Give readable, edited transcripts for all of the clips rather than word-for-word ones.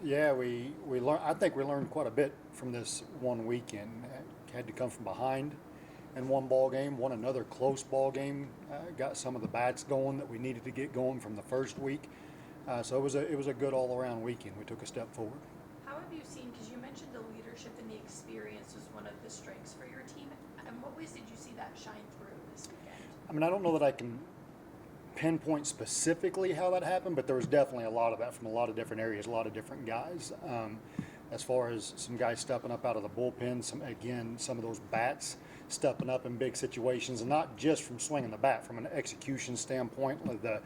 Yeah, we learned. I think we learned quite a bit from this one weekend. Had to come from behind in one ball game, won another close ball game, got some of the bats going that we needed to get going from the first week. So it was a good all around weekend. We took a step forward. How have you seen, because you mentioned the leadership and the experience was one of the strengths for your team. In what ways did you see that shine through this weekend? I mean, I don't know that I can pinpoint specifically how that happened, but there was definitely a lot of that from a lot of different areas, a lot of different guys. As far as some guys stepping up out of the bullpen, some of those bats stepping up in big situations, and not just from swinging the bat, from an execution standpoint, like the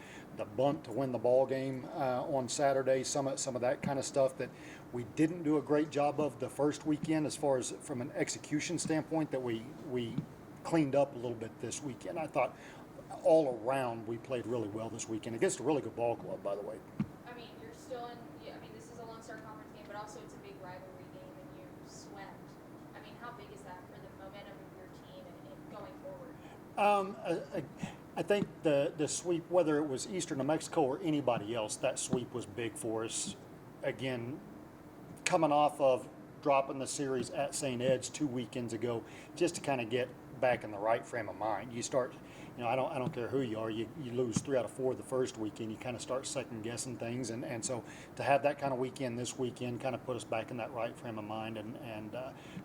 bunt to win the ball game on Saturday, some of that kind of stuff that we didn't do a great job of the first weekend, as far as from an execution standpoint, that we cleaned up a little bit this weekend. I thought all around we played really well this weekend against a really good ball club, by the way. I mean, you're still in. I mean, this is a Lone Star Conference game, but also it's a big rivalry game, and you swept. I mean, how big is that for the momentum of your team and going forward? I think the sweep, whether it was Eastern New Mexico or anybody else, that sweep was big for us. Again, coming off of dropping the series at St. Ed's 2 weekends ago, just to kind of get back in the right frame of mind. You start, I don't care who you are, you lose 3 out of 4 the first weekend, you kind of start second guessing things, and so to have that kind of weekend this weekend kind of put us back in that right frame of mind, and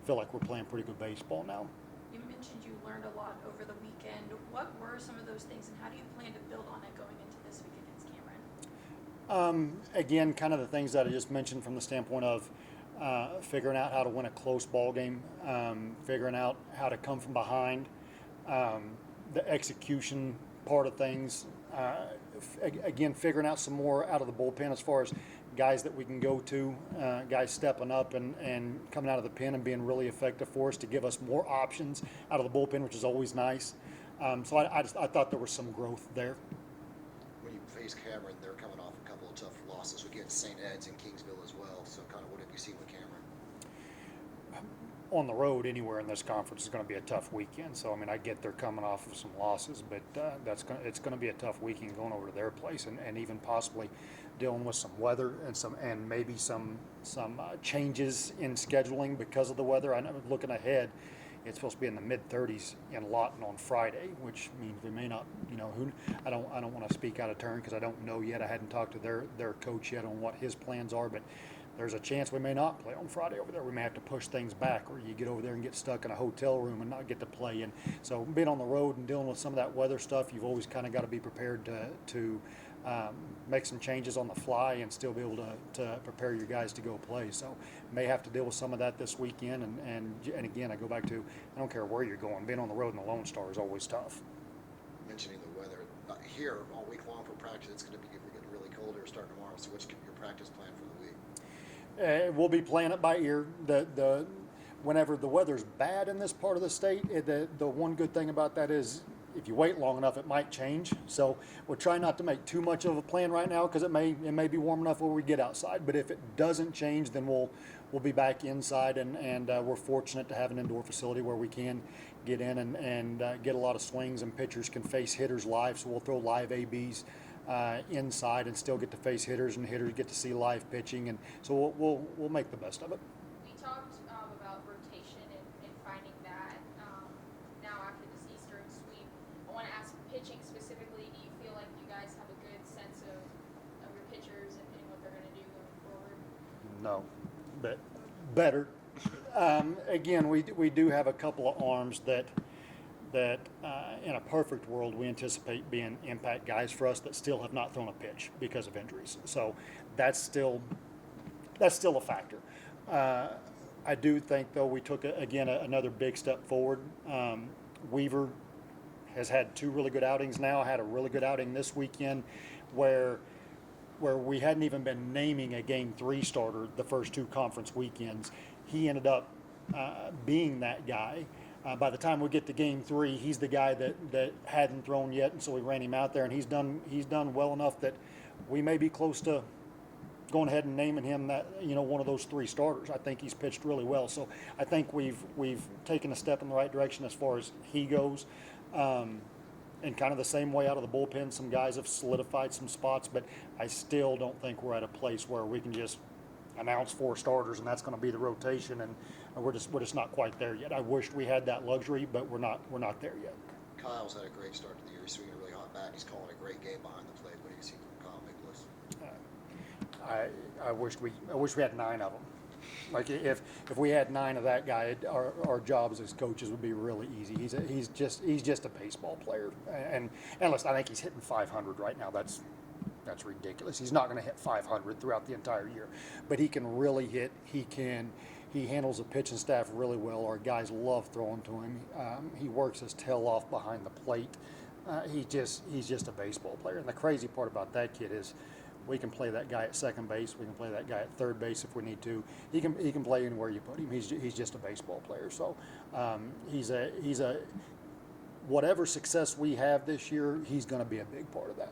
feel like we're playing pretty good baseball now. You mentioned you learned a lot over the weekend. What were some of those things, and how do you plan to build on it going into this week against Cameron? Again, kind of the things that I just mentioned from the standpoint of figuring out how to win a close ball game, figuring out how to come from behind, the execution part of things. Again, figuring out some more out of the bullpen as far as guys that we can go to, guys stepping up and coming out of the pen and being really effective for us to give us more options out of the bullpen, which is always nice. So I thought there was some growth there. When you face Cameron, they're coming off a couple of tough losses against St. Ed's and Kingsville as well. So kind of what have you seen with Cameron? On the road anywhere in this conference is going to be a tough weekend. So I mean, I get they're coming off of some losses, but it's going to be a tough weekend going over to their place, and even possibly dealing with some weather and maybe some changes in scheduling because of the weather. I know, looking ahead, it's supposed to be in the mid-30s in Lawton on Friday, which means we may not. I don't want to speak out of turn because I don't know yet. I hadn't talked to their coach yet on what his plans are, but there's a chance we may not play on Friday over there. We may have to push things back, or you get over there and get stuck in a hotel room and not get to play. And so being on the road and dealing with some of that weather stuff, you've always kind of got to be prepared to make some changes on the fly and still be able to prepare your guys to go play. So may have to deal with some of that this weekend. And again, I go back to, I don't care where you're going, being on the road in the Lone Star is always tough. Mentioning the weather, here all week long for practice, it's going to be getting really cold here starting tomorrow. So what's your practice plan for the week? We'll be playing it by ear. Whenever the weather's bad in this part of the state, the one good thing about that is if you wait long enough, it might change. So we're trying not to make too much of a plan right now because it may be warm enough where we get outside. But if it doesn't change, then we'll be back inside, and we're fortunate to have an indoor facility where we can get in and get a lot of swings, and pitchers can face hitters live. So we'll throw live ABs inside and still get to face hitters, and hitters get to see live pitching, and so we'll make the best of it. We talked about rotation and finding that now after this Eastern sweep. I want to ask pitching specifically. Do you feel like you guys have a good sense of your pitchers and what they're going to do going forward? No, but better. Again, we do have a couple of arms that in a perfect world we anticipate being impact guys for us that still have not thrown a pitch because of injuries. So that's still a factor. I do think, though, we took another big step forward. Weaver has had 2 really good outings now. Had a really good outing this weekend, where we hadn't even been naming a Game 3 starter the first 2 conference weekends. He ended up being that guy. By the time we get to Game 3, he's the guy that hadn't thrown yet, and so we ran him out there, and he's done well enough that we may be close to going ahead and naming him that one of those 3 starters. I think he's pitched really well, so I think we've taken a step in the right direction as far as he goes. And kind of the same way out of the bullpen, some guys have solidified some spots, but I still don't think we're at a place where we can just announce 4 starters and that's going to be the rotation, and we're just not quite there yet. I wished we had that luxury, but we're not there yet. Kyle's had a great start to the year. He's swinging a really hot bat. He's calling a great game behind the plate. What do you see from Kyle Mikolas? I wish we had 9 of them. Like if we had 9 of that guy, our jobs as coaches would be really easy. He's just a baseball player, and listen, I think he's hitting 500 right now. That's ridiculous. He's not going to hit 500 throughout the entire year, but he can really hit. He handles the pitching staff really well. Our guys love throwing to him. He works his tail off behind the plate. He's just a baseball player. And the crazy part about that kid is, we can play that guy at second base. We can play that guy at third base if we need to. He can play anywhere you put him. He's just a baseball player. So he's a whatever success we have this year, he's going to be a big part of that.